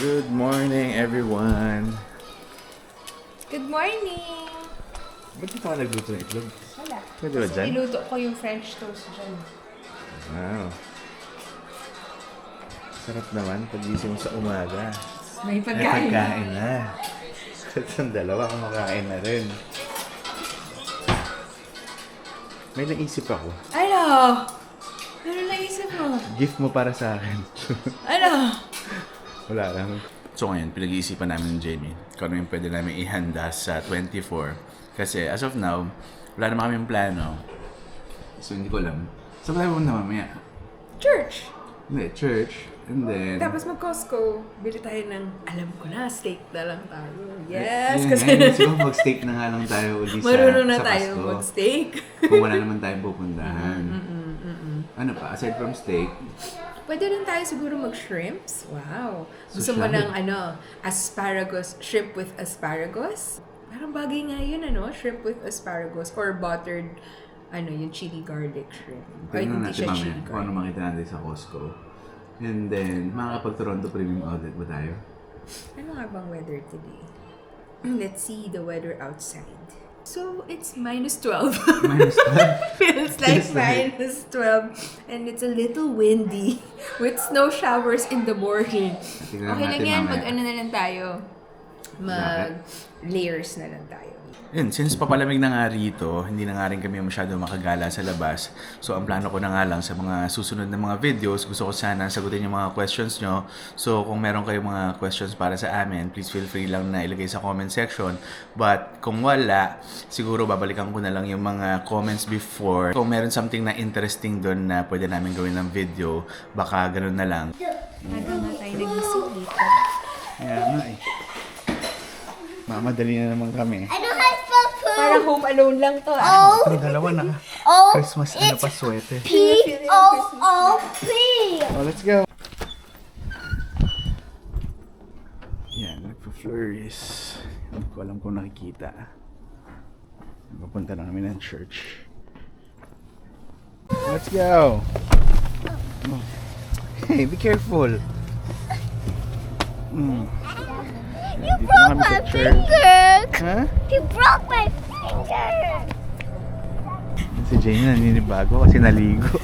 Good morning, everyone! Good morning! Ba't di pa ka nagluto ng itlog? Wala. Pwede ba Kasi dyan? niluto ko yung French toast dyan. Wow. Sarap naman pagising sa umaga. May May pagkain. pagkain na. Itong dalawa kumakain na rin. May naisip ako. Ano? Ano naisip mo? Gift mo para sa akin. Ano? Wala lang. So ngayon, pinag-iisipan namin ni Jamie kung ano yung pwede namin ihanda sa 24. Kasi as of now, wala naman kaming plano. So hindi ko alam. Saan tayo pumunta mamaya? Church! Hindi, church. And then... Tapos mag-Costco. Bili tayo ng, alam ko na, steak na lang tayo. Yes! Ayun, Kasi ngayon, siguro mag-steak na nga lang tayo uli sa marunong na sa tayo Costco. mag-steak. Kung wala naman tayong pupuntahan. Ano pa? Aside from steak, Pwede rin tayo siguro mag-shrimps. Wow! Gusto mo Social. ng asparagus, shrimp with asparagus? Parang bagay nga yun, shrimp with asparagus or buttered, yung chili garlic shrimp. Ay, tingnan hindi natin siya mamaya chili kung ano garlic. makita natin sa Costco. And then, makakapag-Toronto Premium Outlet ba tayo? Ano nga bang weather today? Let's see the weather outside. So, it's -12. Minus 12. Feels like Feels like- -12. And it's a little windy with snow showers in the morning. Tingnan Okay lang natin yan, mamaya. mag-ano na lang tayo. Mag-layers na lang tayo. Yun, since papalamig na nga rito, hindi na nga rin kami masyado makagala sa labas. So, ang plano ko na nga lang sa mga susunod na mga videos, gusto ko sana sagutin yung mga questions nyo. So, kung meron kayong mga questions para sa amin, please feel free lang na ilagay sa comment section. But, kung wala, siguro babalikan ko na lang yung mga comments before. Kung meron something na interesting doon na pwede namin gawin ng video, baka ganun na lang. Aga nga tayo nagising dito. Kaya nga eh. Mamadali na naman kami. I don't have spell food. Para home alone lang to Ang dalawa na O Christmas ano pa swerte. P-O-O-P. Oh, let's go. Yan, nagpa-flurries. Hindi ko alam kung nakikita. Papunta na kami ng church. Let's go! Oh. Hey, be careful! You Dito na broke kami sa my church. finger. Ha? You broke my finger. Si Jane naninibago kasi naligo.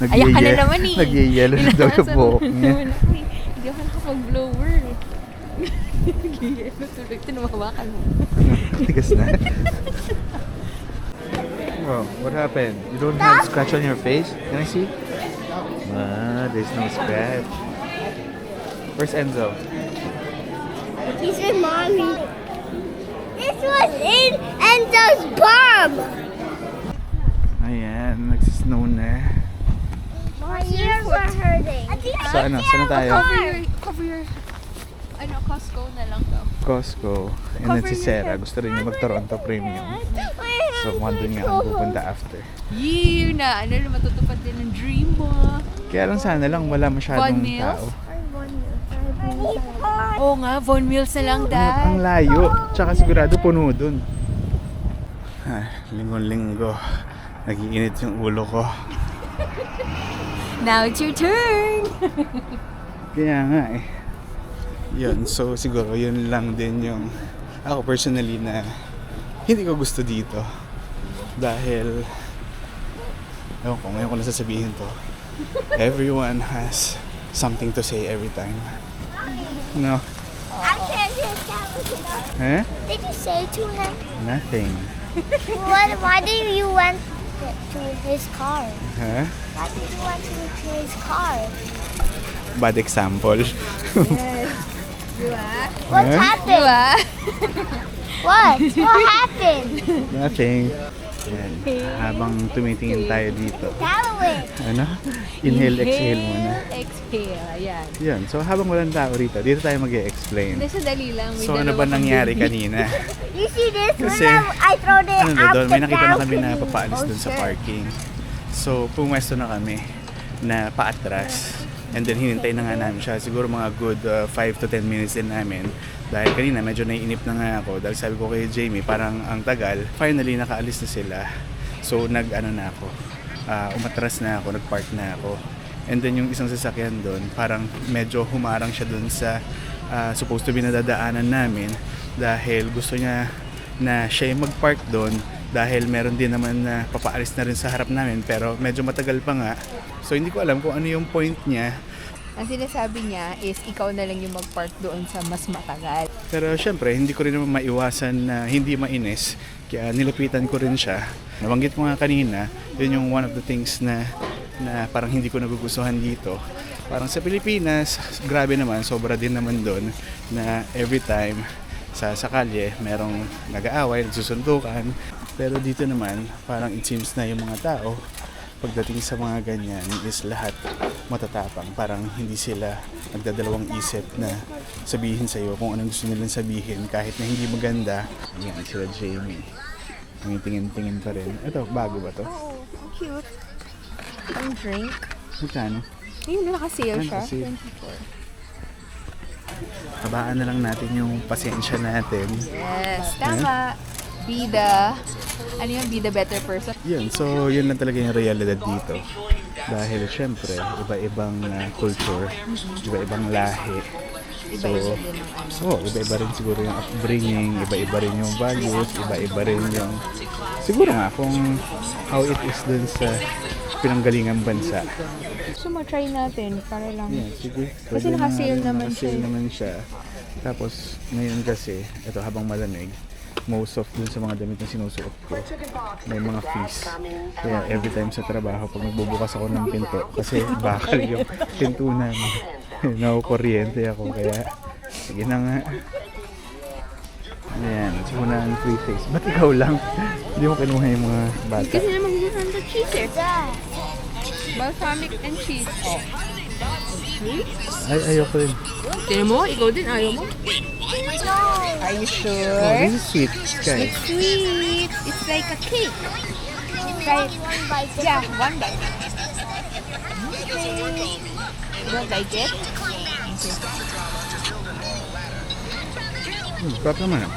Ayak ka na naman eh. Nagyayelo na daw yung buhok niya. Hindi ako nakapag-blower. Nagyayelo tuloy. Tinumahawakan mo. Tigas na. Oh, what happened? You don't have scratch on your face? Can I see? Ah, there's no scratch. Where's Enzo? He's with mommy. This was in Enzo's bomb. Ayan, nagsisnow na. My ears are hurting. Sa ano? Saan na tayo? Cover your, Costco na lang to. Costco. And then si Sarah, gusto rin niya mag-Toronto Premium. So, kung doon nga ang pupunta after. Yee, matutupad din ng dream mo. Kaya lang sana lang wala masyadong Von Mills? tao. Oo nga, Von Mills na lang, Ang layo. Tsaka sigurado puno dun. Linggo-linggo. Nag-iinit yung ulo ko. Now it's your turn! Kaya nga eh. Yun, so siguro yun lang din yung ako personally na hindi ko gusto dito. Dahil ewan ko, ngayon ko lang sasabihin to. Everyone has something to say every time. No? I can't just tell him. Eh? Did you say to him? Nothing. Why did you went to his car? Huh? Why did you went to his car? Bad example. What Huh? happened? What? What happened? Nothing. Yan. Habang tumitingin tayo dito. Tell it. Ano? Inhale, exhale muna. Exhale, ayan. Yan. So habang walang tao rito, dito tayo mag-e-explain. Hindi, sadali lang. May So ano dalawa ba kang nangyari baby. kanina? You see this? Kasi, When I throw it Ano na out doon, the may nakita na kami na balcony. papaalis dun sa Oh, parking. So pumesto na kami na paatras. And then hinintay na nga namin siya. Siguro mga good 5 to 10 minutes din namin. Dahil kanina medyo naiinip na nga ako. Dahil sabi ko kay Jamie, parang ang tagal. Finally nakaalis na sila. So nag-ano na ako. Umatras na ako, nag-park na ako. And then yung isang sasakyan doon, parang medyo humarang siya doon sa supposed to be nadadaanan namin dahil gusto niya na siya yung mag-park doon dahil meron din naman na papaalis na rin sa harap namin pero medyo matagal pa nga. So hindi ko alam kung ano yung point niya. Ang sinasabi niya is ikaw na lang yung mag-park doon sa mas matagal. Pero syempre, hindi ko rin naman maiwasan na hindi mainis. Kaya nilapitan ko rin siya. Nabanggit ko nga kanina, yun yung one of the things na parang hindi ko nagugustuhan dito. Parang sa Pilipinas, grabe naman, sobra din naman doon na every time sa kalye, merong nag-aaway, nagsusundukan. Pero dito naman, parang it seems na yung mga tao, pagdating sa mga ganyan is lahat matatapang. Parang hindi sila nagdadalawang isip na sabihin sa'yo kung anong gusto nilang sabihin kahit na hindi maganda. Yan sila Jamie. Tingin-tingin pa rin. Ito, bago ba to? Oo, ang cute. Ang drink. Magkano? Ayun, naka-sale siya. Naka-sale. 24. Tabaan na lang natin yung pasensya natin. Yes, tama. Be the better person. Yun, so yun lang talaga yung realidad dito. Dahil syempre, iba-ibang culture, iba-ibang lahi. So, iba-iba rin siguro yung upbringing, iba-iba rin yung values, iba-iba rin yung siguro nga kung how it is dun sa pinanggalingang bansa. So, ma-try natin para lang. Yeah, sige. Kasi naka-sale naman siya. Naka-sale naman siya. Tapos, ngayon kasi, ito habang malamig, most of dun sa mga damit na sinusuot ko, may mga fees. Kaya every time sa trabaho, pag magbubukas ako ng pinto, kasi bakal yung pinto namin, nakukuryente ako. Kaya, sige na nga. Ayan, muna ang free face. Ba't ikaw lang? Hindi mo kinuha yung mga bata. Kasi naman gusto ng cheese eh. Balsamic and cheese. Oh. Ay, ayoko rin. Tignan mo, ikaw din, ayaw mo. Are you sure? Oh, this is sweet. Guys. It's sweet. It's like a cake. Right? One bite. Yeah, one bite. Okay. You don't like it? Sarap naman.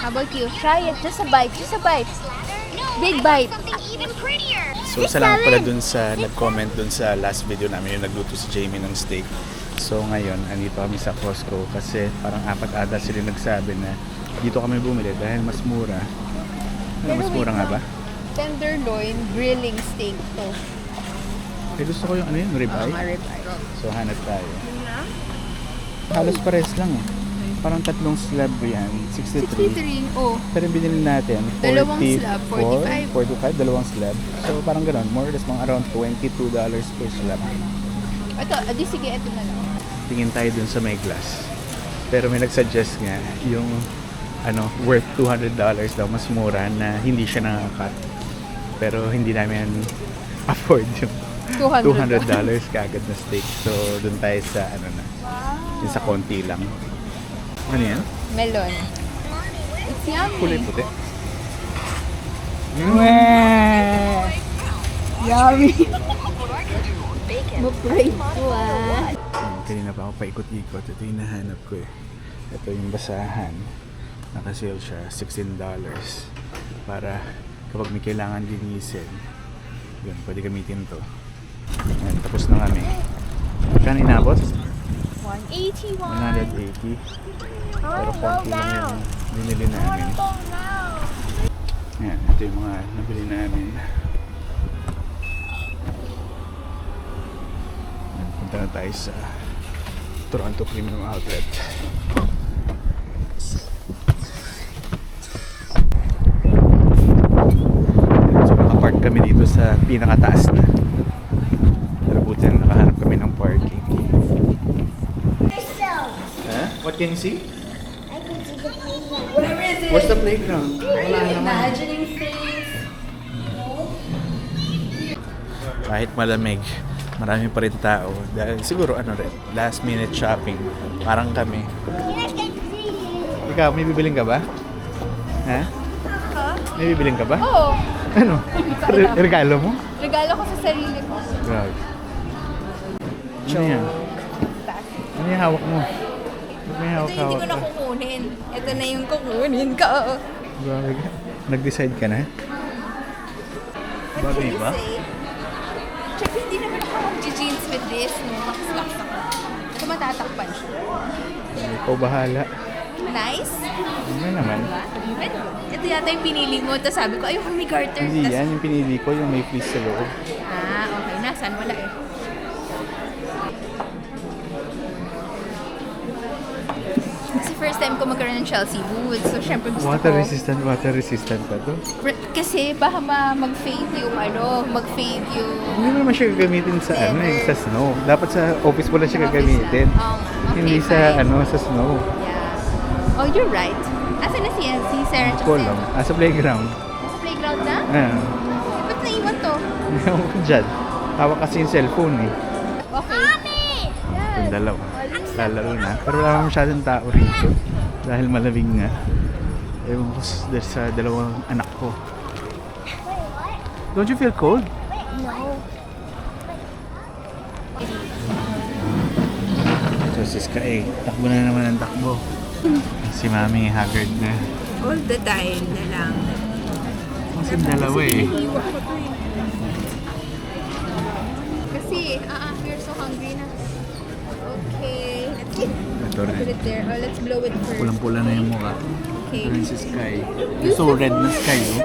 How about you? Try it. Just a bite. Just a bite. Big bite. Even prettier. So, salamat pala dun sa nag-comment dun sa last video namin yung nagluto si Jamie ng steak. So, ngayon, andito kami sa Costco kasi parang 4 ata sila nagsabi na dito kami bumili dahil mas mura. Ano, mas mura nga ba? Tenderloin grilling steak to. Eh, gusto ko yung ano yun, ribeye. Ribeye. So, hanap tayo. Halos pares lang eh. Parang 3 slab yan, 63. 63. Oh. Pero yung binili natin, 40, Dalawang slab, 45. 45, dalawang slab. So, parang gano'n, more or less mga around $22 per slab. Ito, adi sige, ito na lang. Tingin tayo dun sa may glass. Pero may nag-suggest nga yung worth $200 daw, mas mura na hindi siya nakakat. Pero hindi namin afford yung $200 kagad na steak. So dun tayo sa yung sa konti lang. Ano yan? Melon. It's yummy. Kulay puti. Yummy. Ma-pray ko ah. Kanina pa ako paikot-ikot. Ito yung nahanap ko eh. Ito yung basahan. Naka-sale siya, $16. Para kapag may kailangan linisin, yun, pwede gamitin to. Ayan, tapos na kami. Magkano inabot? 181. 180. Pero konti lang yung binili namin. Go now. Ayan, ito yung mga nabili namin. Ayan, punta na tayo sa Toronto Premium Outlet. So nakapark kami dito sa pinakataas na. Pero buti na nakahanap kami ng parking. Huh? What can you see? I can see the playground. Where is it? Where's the playground? Are you imagining things? Kahit malamig, marami pa rin tao. Dahil siguro last minute shopping. Parang kami. Ikaw, may bibiling ka ba? Ha? May bibiling ka ba? Oo. Ano? Regalo mo? Regalo ko sa sarili ko. Grabe. Ano yan? Ano yung hawak mo? May Ito hindi ko na kukunin. Ito na yung kukunin ko. Grabe ka. Nag-decide ka na? Bagay ba? Check, hindi naman ako Jeans with this, no? Max-lax ako. So, matatakpan siya. Ikaw bahala. Nice? Ano naman? Diba? Ito yata yung pinili mo. Tapos sabi ko, ayoko may garter. Hindi Tas- yan, yung pinili ko, yung may fleece sa loob. Okay. Nasaan? Wala eh. Kasi first time ko magkaroon ng Chelsea boots. So, syempre gusto Water ko. resistant pa to. Kasi baka mag-fade yung mag-fade yung... Hindi mo naman siya gagamitin sa sa snow. Dapat sa office mo lang siya gagamitin. Okay, Hindi sa fine. sa snow. Yeah. Oh, you're right. Asan na si Sarah Hindi ko Joseph? alam. Sa playground. Nasa playground na? Ah. Ba't naiwan to? Ewan ko dyan. Hawak kasi yung cellphone eh. Okay. Yung dalawa. Lalaro na. Pero wala naman masyadong tao rito. Dahil malamig nga. Ewan ko sa dalawang anak ko. Don't you feel cold? No. So Siska takbo na naman ang takbo. Si Mami haggard na. All the time na lang. Kasi dalawa eh. Kasi, you're so hungry na. Okay. Let's Ito put rin. it there. Oh, let's blow it first. Pulang-pula na yung mukha. Okay. Ito rin si Sky. So red na Sky oh.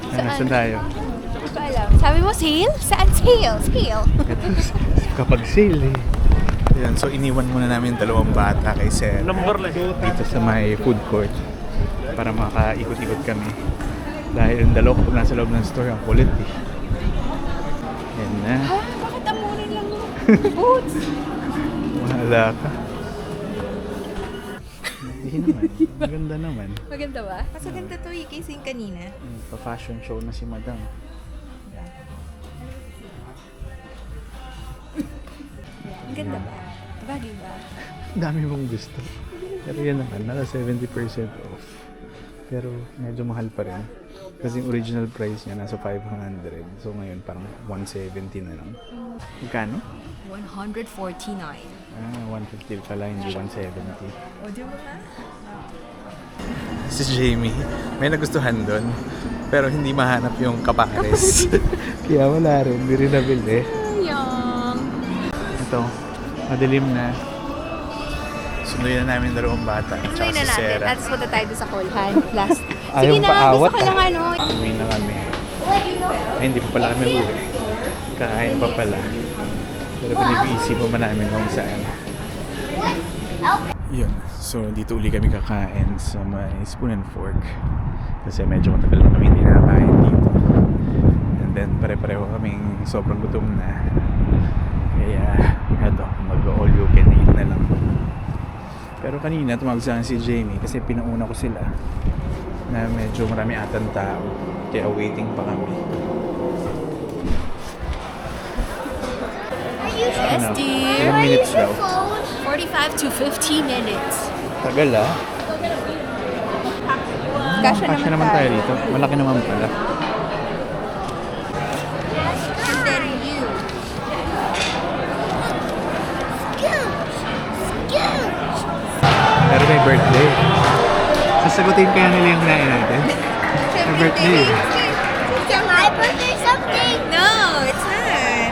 Saan tayo? Hindi ko alam. Sabi mo, sale? Saan sale? Sale. Kapag sale eh. Ayan, so iniwan muna namin yung dalawang bata kay Sir. Dito sa may food court. Para makaikot-ikot kami. Dahil yung dalawa kapag nasa loob ng store, ang kulit eh. Yan na. Bakit amunin lang yung boots? Wala ka. Hindi naman. Maganda naman. Maganda ba? Mas maganda to eh, kaysa yung kanina. Pa-fashion show na si Madam. Ang ganda ba? Bagay ba? Ang dami mong gusto. Pero yan naman, nasa 70% off. Pero medyo mahal pa rin. Kasi yung original price niya nasa 500. So ngayon parang 170 na lang. Magkano? 149. 150 pala, hindi 170. O, di ba nga? Si Jamie, may nagustuhan doon. Pero hindi mahanap yung kapares. Kaya wala rin, hindi rin nabili. Sayang. Ito, madilim na. Sunduin na namin yung dalawang bata. Sunduin na si natin. Sarah. At punta tayo doon sa Kolhan. Last. Ayaw Sige na, paawat, gusto ko lang ano. Uwi na kami. Ay, hindi pa pala kami uwi. Kain pa pala. Pero pinag-iisip pa namin kung saan. Yun. So, dito uli kami kakain sa may spoon and fork. Kasi medyo matagal na kami hindi nakakain dito. And then, pare-pareho kaming sobrang gutom na. Kaya, eto, mag-all you can eat na lang. Pero kanina, tumawag sa akin si Jamie kasi pinauna ko sila na medyo marami atang tao. Kaya waiting pa kami. Yes, Ano? dear. Ilang minutes daw? 45 to 50 minutes. Tagal ah. Kasya naman tayo dito. Malaki naman pala. And then you. Pero may birthday. Sasagutin kaya nila yung kinain natin? May birthday. My birthday something. No, it's not.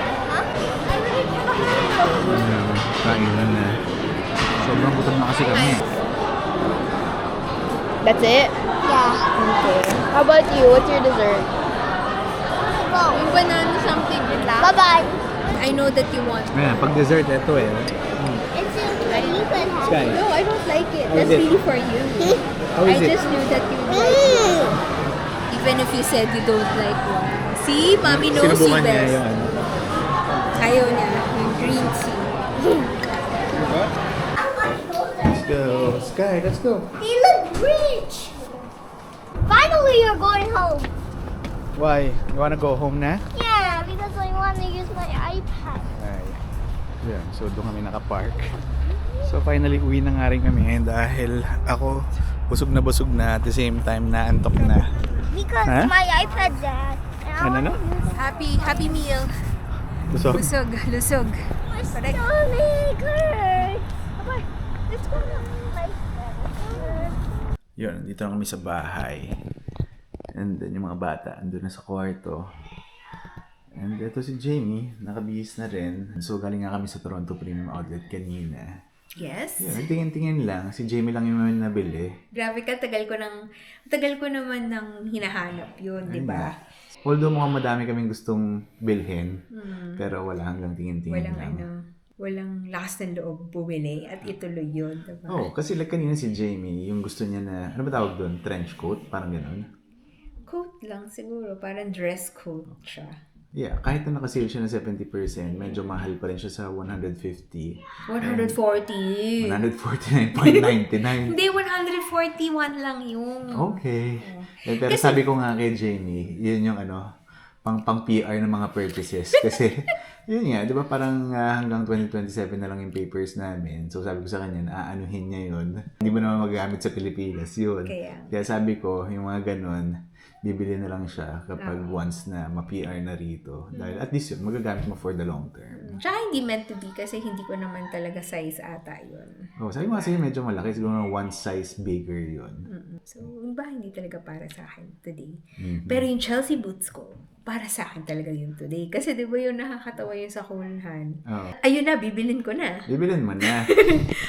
Kainan na. Sobrang gutom na kasi kami. That's it? Yeah. Okay. How about you? What's your dessert? Go. Yung banana something with Bye bye. I know that you want. Ayan, pag dessert, ito eh. It's in you can have. Sky. No, I don't like it. How is That's it? really for you. How I is it? just knew that you would like it. Even if you said you don't like one. See? Mommy knows you Sinubukan niya best. yung ano. Ayaw niya. Yung green tea. Let's go. Sky, let's go. You look rich. Finally, you're going home. Why? You wanna go home na? Yeah, because I want to use my iPad. Ay. Yan, so doon kami nakapark. So finally, uwi na nga rin kami dahil ako busog na at the same time naantok na. Because Huh? my iPad, Dad. And I Ano na? want to use Happy meal. Busog? Lusog. my Correct. stomach hurt. Papa, let's go to my bed. Yun, dito na kami sa bahay. And then yung mga bata, andun na sa kwarto. And ito si Jamie, nakabihis na rin. So galing nga kami sa Toronto Premium Outlet kanina. Yes. Yun, tingin-tingin lang. Si Jamie lang yung naman nabili. Grabe ka, tagal ko naman nang hinahanap yun, di ba? Although mukhang madami kaming gustong bilhin, pero wala hanggang tingin-tingin lang. Walang lakas ng loob bumili at ituloy yun, di ba? Oh, kasi like kanina si Jamie, yung gusto niya na, ano ba tawag doon? Trench coat? Parang gano'n. Coat lang siguro, parang dress coat siya. Yeah, kahit na nakasale siya ng 70%, medyo mahal pa rin siya sa 150. 140. 149.99. Hindi, 141 lang yung... Okay. Pero sabi ko nga kay Jamie, yun yung pang PR ng mga purchases. Kasi, yun nga, di ba parang hanggang 2027 na lang yung papers namin. So sabi ko sa kanya, aanuhin niya yun. Hindi mo naman magagamit sa Pilipinas yun. Kaya sabi ko, yung mga ganun, bibili na lang siya kapag once na ma-PR na rito. Dahil at least yun, magagamit mo for the long term. Tsaka hindi meant to be kasi hindi ko naman talaga size ata yun. Oh, sabi mo kasi medyo malaki. Siguro one size bigger yun. So, ba hindi talaga para sa akin today. Pero yung Chelsea boots ko, para sa akin talaga yun today. Kasi di ba yung nakakatawa yung sa kulhan? Oh. Ayun na, bibilin ko na. Bibilin mo na.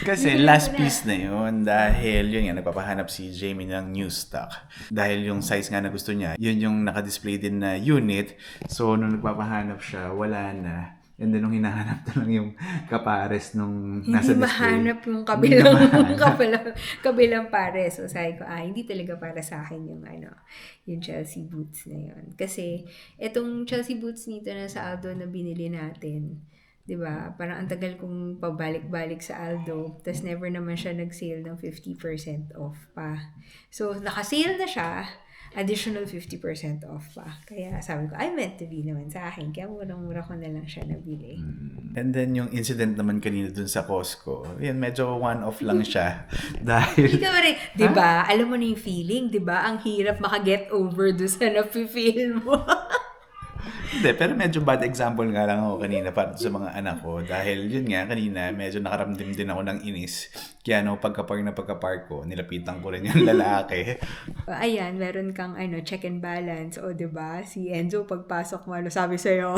Kasi last piece na yun dahil yun nga, nagpapahanap si Jamie ng new stock. Dahil yung size nga na gusto niya, yun yung nakadisplay din na unit. So, nung nagpapahanap siya, wala na. And then, nung hinahanap na lang yung kapares nung nasa display. Hindi mahanap yung kabilang pares. So, sabi ko, hindi talaga para sa akin yung yung Chelsea boots na yun. Kasi, itong Chelsea boots nito na sa Aldo na binili natin, di ba? Parang ang tagal kong pabalik-balik sa Aldo, tas never naman siya nag-sale ng 50% off pa. So, naka-sale na siya, additional 50% off pa. Kaya sabi ko, I meant to be naman sa akin. Kaya murang-mura ko na lang siya nabili. And then yung incident naman kanina dun sa Costco, yun, medyo one-off lang siya. Dahil... Ikaw rin, di ba? Alam mo na yung feeling, di ba? Ang hirap maka-get over doon sa nafe-feel mo. Hindi, pero medyo bad example nga lang ako kanina para sa mga anak ko. Dahil yun nga, kanina medyo nakaramdam din ako ng inis. Kaya pagka-park ko, nilapitan ko rin yung lalaki. Ayan, meron kang check and balance. O, diba? Si Enzo, pagpasok mo, sabi sa'yo,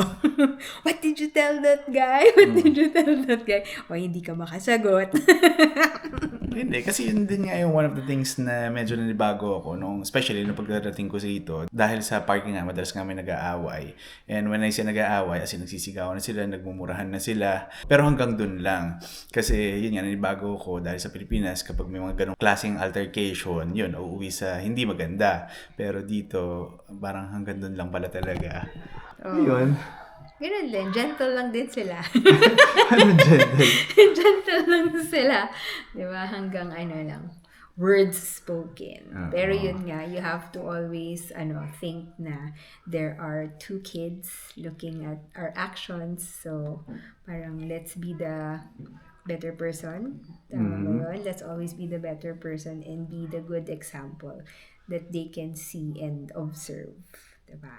what did you tell that guy? What did you tell that guy? O, hindi ka makasagot. Hindi, kasi yun din nga yung one of the things na medyo nanibago ako, especially nung pagdating ko sa ito. Dahil sa parking nga, madalas nga may nag-aaway. And when I say nag-aaway, as in nagsisigawan na sila, nagmumurahan na sila. Pero hanggang dun lang. Kasi yun nga, nanibago ko dahil sa Pilipinas, kapag may mga ganong klaseng altercation, yun, uuwi sa hindi maganda. Pero dito, parang hanggang dun lang pala talaga. Oh. Yun. Ganun din. Gentle lang din sila. Ano gentle? Gentle lang sila. Diba? Hanggang lang. Words spoken. Pero yun nga, you have to always think na there are two kids looking at our actions. So, parang let's be the better person. Tama ba yun? Let's always be the better person and be the good example that they can see and observe. Diba?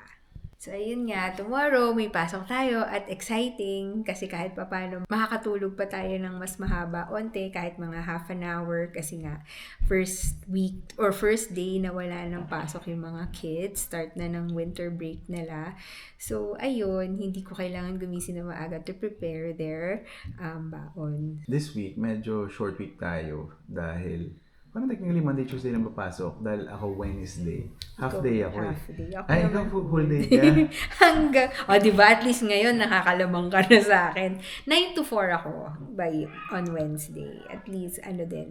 So, ayun nga, tomorrow may pasok tayo at exciting kasi kahit papaano makakatulog pa tayo ng mas mahaba onte kahit mga half an hour kasi nga first week or first day na wala nang pasok yung mga kids, start na ng winter break nila. So, ayun, hindi ko kailangan gumising na maaga to prepare their baon. This week, medyo short week tayo dahil parang technically Monday, Tuesday lang papasok dahil ako Wednesday. Half day ako Half day. Ako Ay, ikaw full day ka. Hanggang, diba at least ngayon nakakalabang ka na sa akin. 9 to 4 ako on Wednesday. At least,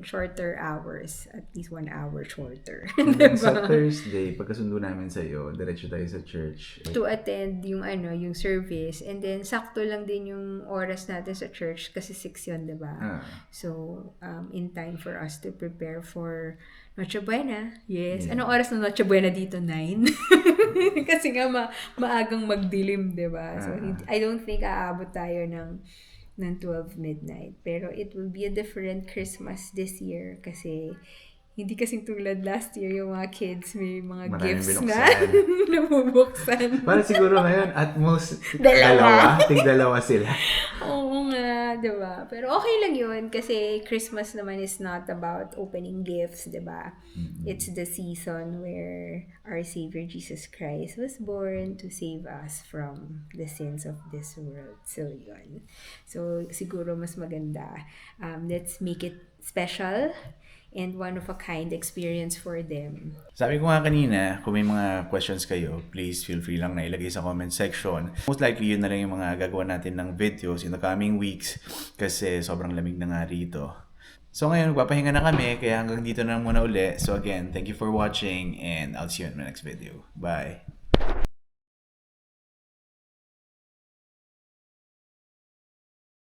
shorter hours. At least 1 hour shorter. Diba? Sa Thursday, pagkasundo namin sa'yo, diretso tayo sa church. To attend yung yung service. And then, sakto lang din yung oras natin sa church kasi 6 yun, diba? So, in time for us to prepare for Noche Buena. Yes. Yeah. Anong oras na Noche Buena dito? 9? Kasi nga maagang magdilim, diba? So, I don't think aabot tayo ng 12 midnight. Pero it will be a different Christmas this year kasi Hindi kasing tulad last year, yung mga kids may mga Maraming gifts na binuksan. nabubuksan. Parang siguro ngayon, at most, Dalawa. tig-dalawa sila. Oo nga, diba? Pero okay lang yun kasi Christmas naman is not about opening gifts, diba? It's the season where our Savior Jesus Christ was born to save us from the sins of this world. So, yun. So, siguro mas maganda. Let's make it special and one-of-a-kind experience for them. Sabi ko nga kanina, kung may mga questions kayo, please feel free lang na ilagay sa comment section. Most likely, yun na lang yung mga gagawa natin ng videos in the coming weeks kasi sobrang lamig na nga rito. So ngayon, magpapahinga na kami, kaya hanggang dito na muna uli. So again, thank you for watching and I'll see you in my next video. Bye!